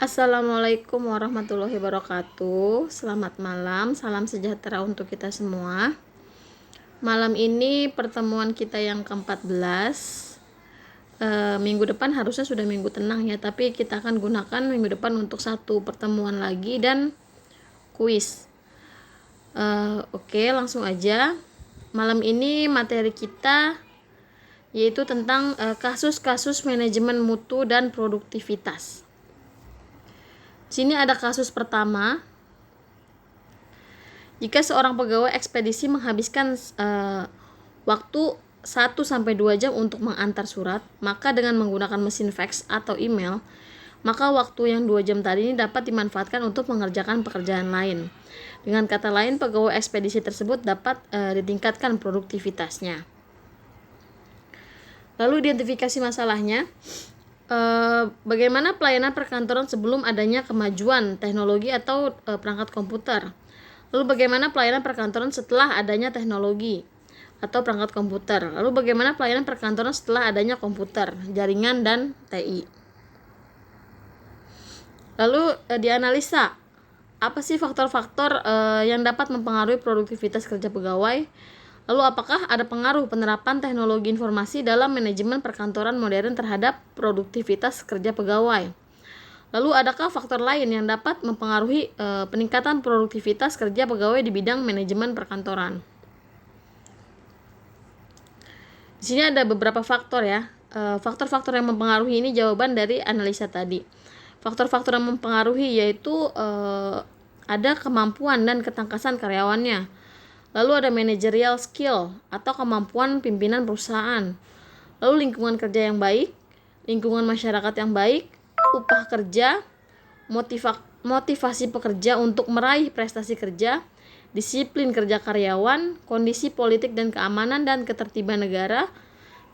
Assalamualaikum warahmatullahi wabarakatuh. Selamat malam, salam sejahtera untuk kita semua. Malam ini pertemuan kita yang ke-14. Minggu depan harusnya sudah minggu tenang ya, tapi kita akan gunakan minggu depan untuk satu pertemuan lagi dan kuis. Oke, langsung aja. Malam ini materi kita yaitu tentang kasus-kasus manajemen mutu dan produktivitas. Sini ada kasus pertama. Jika seorang pegawai ekspedisi menghabiskan waktu 1-2 jam untuk mengantar surat, maka dengan menggunakan mesin fax atau email, maka waktu yang 2 jam tadi ini dapat dimanfaatkan untuk mengerjakan pekerjaan lain. Dengan kata lain, pegawai ekspedisi tersebut dapat ditingkatkan produktivitasnya. Lalu identifikasi masalahnya. Bagaimana pelayanan perkantoran sebelum adanya kemajuan teknologi atau perangkat komputer. Lalu bagaimana pelayanan perkantoran setelah adanya teknologi atau perangkat komputer. Lalu bagaimana pelayanan perkantoran setelah adanya komputer, jaringan, dan TI. Lalu dianalisa, apa sih faktor-faktor yang dapat mempengaruhi produktivitas kerja pegawai. Lalu apakah ada pengaruh penerapan teknologi informasi dalam manajemen perkantoran modern terhadap produktivitas kerja pegawai. Lalu adakah faktor lain yang dapat mempengaruhi peningkatan produktivitas kerja pegawai di bidang manajemen perkantoran. Di sini ada beberapa faktor ya. Faktor-faktor yang mempengaruhi ini jawaban dari analisa tadi. Faktor-faktor yang mempengaruhi yaitu ada kemampuan dan ketangkasan karyawannya. Lalu ada managerial skill atau kemampuan pimpinan perusahaan. Lalu lingkungan kerja yang baik, lingkungan masyarakat yang baik, upah kerja, motivasi pekerja untuk meraih prestasi kerja, disiplin kerja karyawan, kondisi politik dan keamanan dan ketertiban negara,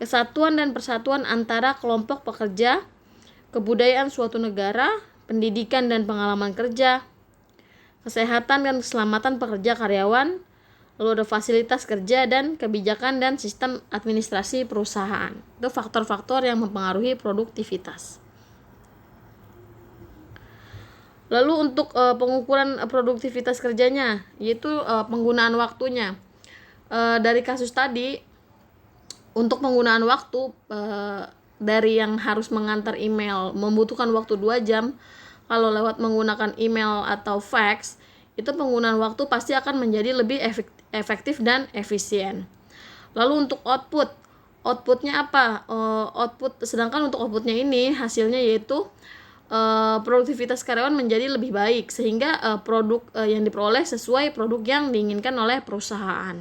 kesatuan dan persatuan antara kelompok pekerja, kebudayaan suatu negara, pendidikan dan pengalaman kerja, kesehatan dan keselamatan pekerja karyawan, lalu ada fasilitas kerja dan kebijakan dan sistem administrasi perusahaan. Itu faktor-faktor yang mempengaruhi produktivitas. Lalu untuk pengukuran produktivitas kerjanya, yaitu penggunaan waktunya. Dari kasus tadi, untuk penggunaan waktu dari yang harus mengantar email membutuhkan waktu 2 jam, kalau lewat menggunakan email atau fax, itu penggunaan waktu pasti akan menjadi lebih efektif dan efisien. Lalu untuk outputnya apa? Sedangkan untuk outputnya ini hasilnya yaitu produktivitas karyawan menjadi lebih baik sehingga produk yang diperoleh sesuai produk yang diinginkan oleh perusahaan.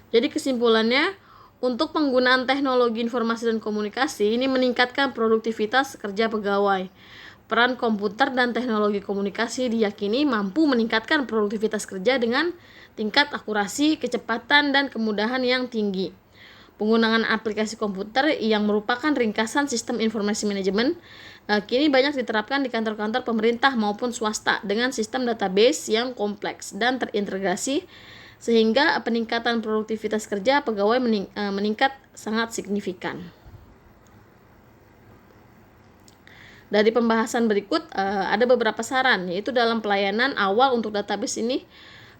Jadi kesimpulannya, untuk penggunaan teknologi informasi dan komunikasi ini meningkatkan produktivitas kerja pegawai. Peran komputer dan teknologi komunikasi diyakini mampu meningkatkan produktivitas kerja dengan tingkat akurasi, kecepatan, dan kemudahan yang tinggi. Penggunaan aplikasi komputer yang merupakan ringkasan sistem informasi manajemen kini banyak diterapkan di kantor-kantor pemerintah maupun swasta dengan sistem database yang kompleks dan terintegrasi sehingga peningkatan produktivitas kerja pegawai meningkat sangat signifikan. Dari pembahasan berikut ada beberapa saran, yaitu dalam pelayanan awal untuk database ini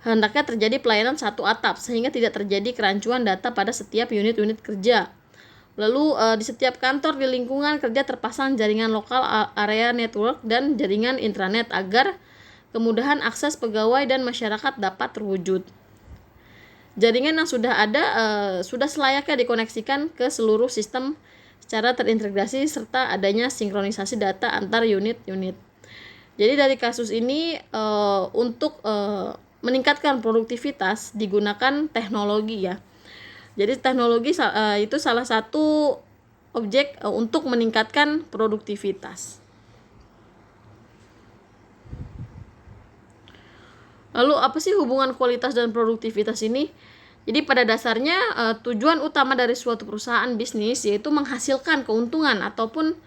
hendaknya terjadi pelayanan satu atap sehingga tidak terjadi kerancuan data pada setiap unit-unit kerja. Lalu di setiap kantor di lingkungan kerja terpasang jaringan lokal area network dan jaringan intranet agar kemudahan akses pegawai dan masyarakat dapat terwujud. Jaringan yang sudah ada sudah selayaknya dikoneksikan ke seluruh sistem secara terintegrasi serta adanya sinkronisasi data antar unit-unit. Jadi dari kasus ini untuk meningkatkan produktivitas digunakan teknologi ya. Jadi teknologi itu salah satu objek untuk meningkatkan produktivitas. Lalu apa sih hubungan kualitas dan produktivitas ini? Jadi pada dasarnya tujuan utama dari suatu perusahaan bisnis yaitu menghasilkan keuntungan ataupun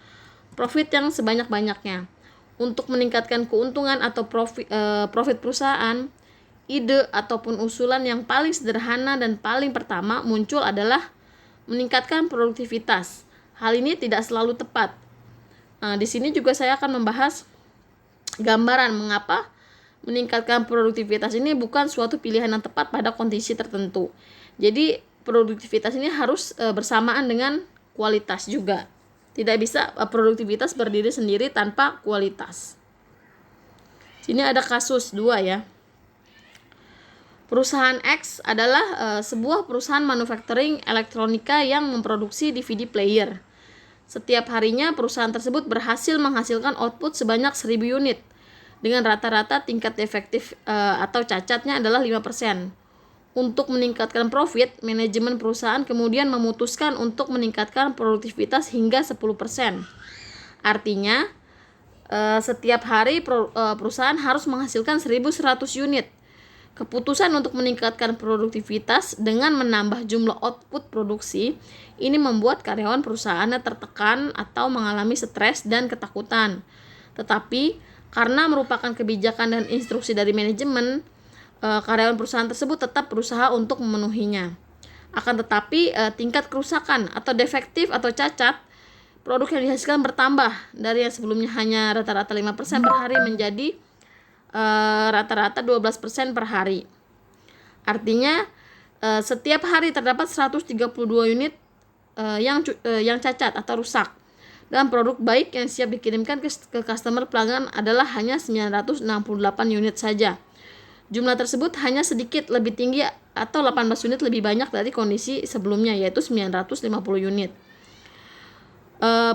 profit yang sebanyak-banyaknya. Untuk meningkatkan keuntungan atau profit perusahaan, ide ataupun usulan yang paling sederhana dan paling pertama muncul adalah meningkatkan produktivitas. hal ini tidak selalu tepat. Di sini juga saya akan membahas gambaran mengapa meningkatkan produktivitas ini bukan suatu pilihan yang tepat pada kondisi tertentu. Jadi produktivitas ini harus bersamaan dengan kualitas juga. Tidak bisa produktivitas berdiri sendiri tanpa kualitas. Sini ada kasus 2 ya. Perusahaan X adalah sebuah perusahaan manufacturing elektronika yang memproduksi DVD player. Setiap harinya perusahaan tersebut berhasil menghasilkan output sebanyak 1000 unit. Dengan rata-rata tingkat defektif atau cacatnya adalah 5%. Untuk meningkatkan profit, manajemen perusahaan kemudian memutuskan untuk meningkatkan produktivitas hingga 10%. Artinya, setiap hari perusahaan harus menghasilkan 1100 unit. Keputusan untuk meningkatkan produktivitas dengan menambah jumlah output produksi ini membuat karyawan perusahaannya tertekan atau mengalami stres dan ketakutan. Tetapi karena merupakan kebijakan dan instruksi dari manajemen, karyawan perusahaan tersebut tetap berusaha untuk memenuhinya. Akan tetapi tingkat kerusakan atau defektif atau cacat produk yang dihasilkan bertambah dari yang sebelumnya hanya rata-rata 5% per hari menjadi rata-rata 12% per hari. Artinya setiap hari terdapat 132 unit yang cacat atau rusak. Dan produk baik yang siap dikirimkan ke customer pelanggan adalah hanya 968 unit saja. Jumlah tersebut hanya sedikit lebih tinggi atau 18 unit lebih banyak dari kondisi sebelumnya, yaitu 950 unit.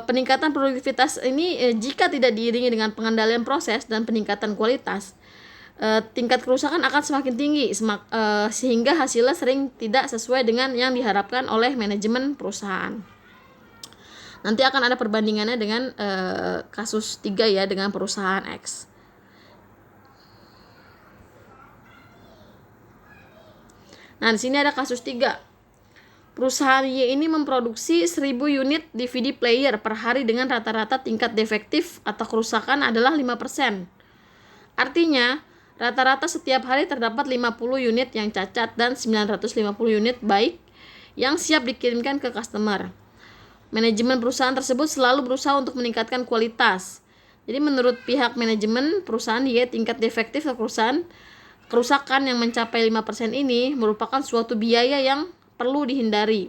Peningkatan produktivitas ini jika tidak diiringi dengan pengendalian proses dan peningkatan kualitas, tingkat kerusakan akan semakin tinggi sehingga hasilnya sering tidak sesuai dengan yang diharapkan oleh manajemen perusahaan. Nanti akan ada perbandingannya dengan kasus 3 ya, dengan perusahaan X. Nah, di sini ada kasus 3. Perusahaan Y ini memproduksi 1000 unit DVD player per hari dengan rata-rata tingkat defektif atau kerusakan adalah 5%. Artinya, rata-rata setiap hari terdapat 50 unit yang cacat dan 950 unit baik yang siap dikirimkan ke customer. Manajemen perusahaan tersebut selalu berusaha untuk meningkatkan kualitas. Jadi menurut pihak manajemen perusahaan Y, tingkat defektif atau kerusakan yang mencapai 5% ini merupakan suatu biaya yang perlu dihindari.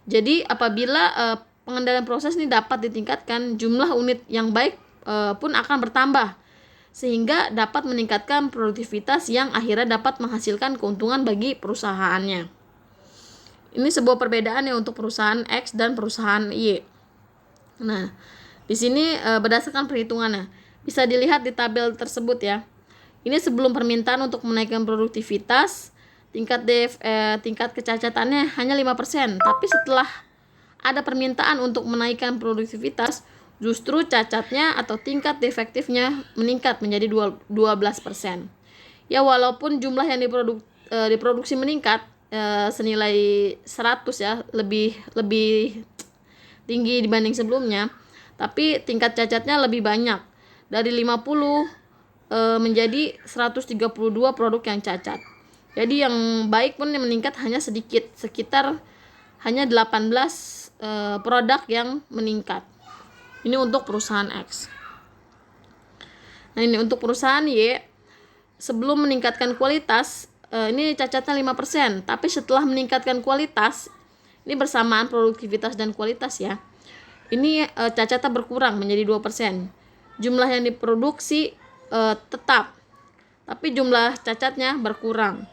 Jadi apabila pengendalian proses ini dapat ditingkatkan, jumlah unit yang baik pun akan bertambah sehingga dapat meningkatkan produktivitas yang akhirnya dapat menghasilkan keuntungan bagi perusahaannya. Ini sebuah perbedaan ya untuk perusahaan X dan perusahaan Y. Nah, di sini berdasarkan perhitungannya bisa dilihat di tabel tersebut ya. Ini sebelum permintaan untuk menaikkan produktivitas, tingkat kecacatannya hanya 5%, tapi setelah ada permintaan untuk menaikkan produktivitas, justru cacatnya atau tingkat defektifnya meningkat menjadi 12%. Ya, walaupun jumlah yang diproduksi meningkat senilai 100 ya, lebih tinggi dibanding sebelumnya, tapi tingkat cacatnya lebih banyak, dari 50 menjadi 132 produk yang cacat. Jadi yang baik pun meningkat hanya sedikit, sekitar hanya 18 produk yang meningkat. Ini untuk perusahaan X. Nah, ini untuk perusahaan Y, sebelum meningkatkan kualitas, ini cacatnya 5%, tapi setelah meningkatkan kualitas, ini bersamaan produktivitas dan kualitas ya. Ini cacatnya berkurang menjadi 2%. Jumlah yang diproduksi tetap, tapi jumlah cacatnya berkurang.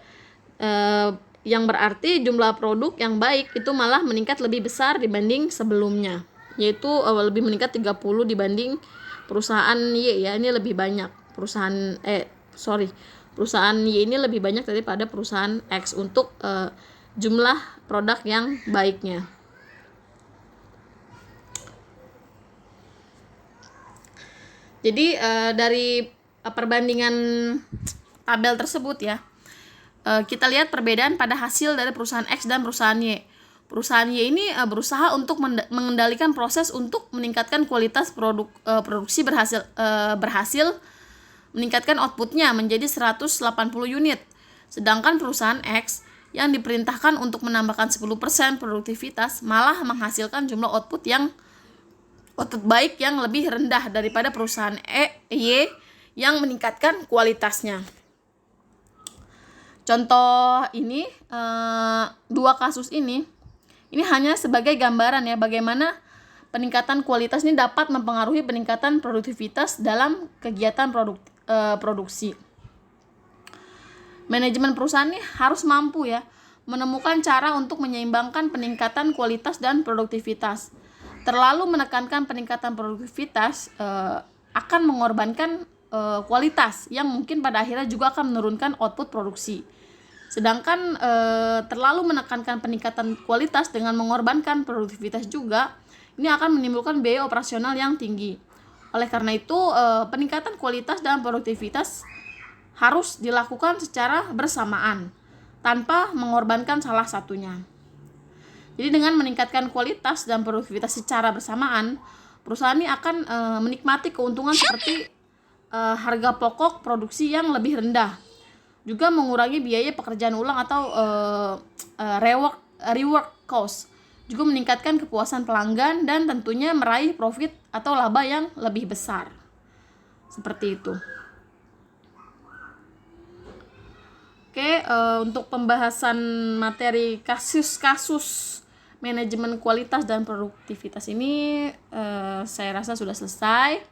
Yang berarti jumlah produk yang baik itu malah meningkat lebih besar dibanding sebelumnya, yaitu lebih meningkat 30 dibanding perusahaan Y ya. Ini lebih banyak perusahaan Y ini lebih banyak daripada perusahaan X untuk jumlah produk yang baiknya. Jadi dari perbandingan tabel tersebut ya, kita lihat perbedaan pada hasil dari perusahaan X dan perusahaan Y. Perusahaan Y ini berusaha untuk mengendalikan proses untuk meningkatkan kualitas produksi, berhasil meningkatkan outputnya menjadi 180 unit. Sedangkan perusahaan X yang diperintahkan untuk menambahkan 10% produktivitas malah menghasilkan jumlah output baik yang lebih rendah daripada perusahaan Y yang meningkatkan kualitasnya. Contoh ini, dua kasus ini hanya sebagai gambaran ya bagaimana peningkatan kualitas ini dapat mempengaruhi peningkatan produktivitas dalam kegiatan produksi. Manajemen perusahaan ini harus mampu ya menemukan cara untuk menyeimbangkan peningkatan kualitas dan produktivitas. Terlalu menekankan peningkatan produktivitas akan mengorbankan kualitas yang mungkin pada akhirnya juga akan menurunkan output produksi. Sedangkan terlalu menekankan peningkatan kualitas dengan mengorbankan produktivitas juga, ini akan menimbulkan biaya operasional yang tinggi. Oleh karena itu, peningkatan kualitas dan produktivitas harus dilakukan secara bersamaan, tanpa mengorbankan salah satunya. Jadi dengan meningkatkan kualitas dan produktivitas secara bersamaan, perusahaan ini akan menikmati keuntungan seperti harga pokok produksi yang lebih rendah, juga mengurangi biaya pekerjaan ulang atau rework cost, juga meningkatkan kepuasan pelanggan dan tentunya meraih profit atau laba yang lebih besar. Seperti itu. Oke, untuk pembahasan materi kasus-kasus manajemen kualitas dan produktivitas ini saya rasa sudah selesai.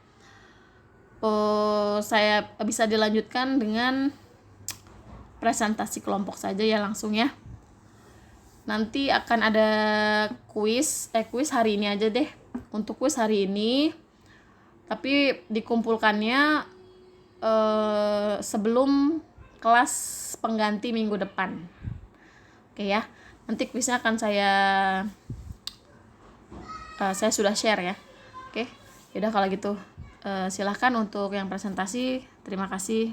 Saya bisa dilanjutkan dengan presentasi kelompok saja ya langsung ya. Nanti akan ada kuis hari ini aja deh. Untuk kuis hari ini, tapi dikumpulkannya sebelum kelas pengganti minggu depan. Oke ya. Nanti kuisnya akan saya sudah share ya. Oke. Yaudah kalau gitu silahkan untuk yang presentasi. Terima kasih.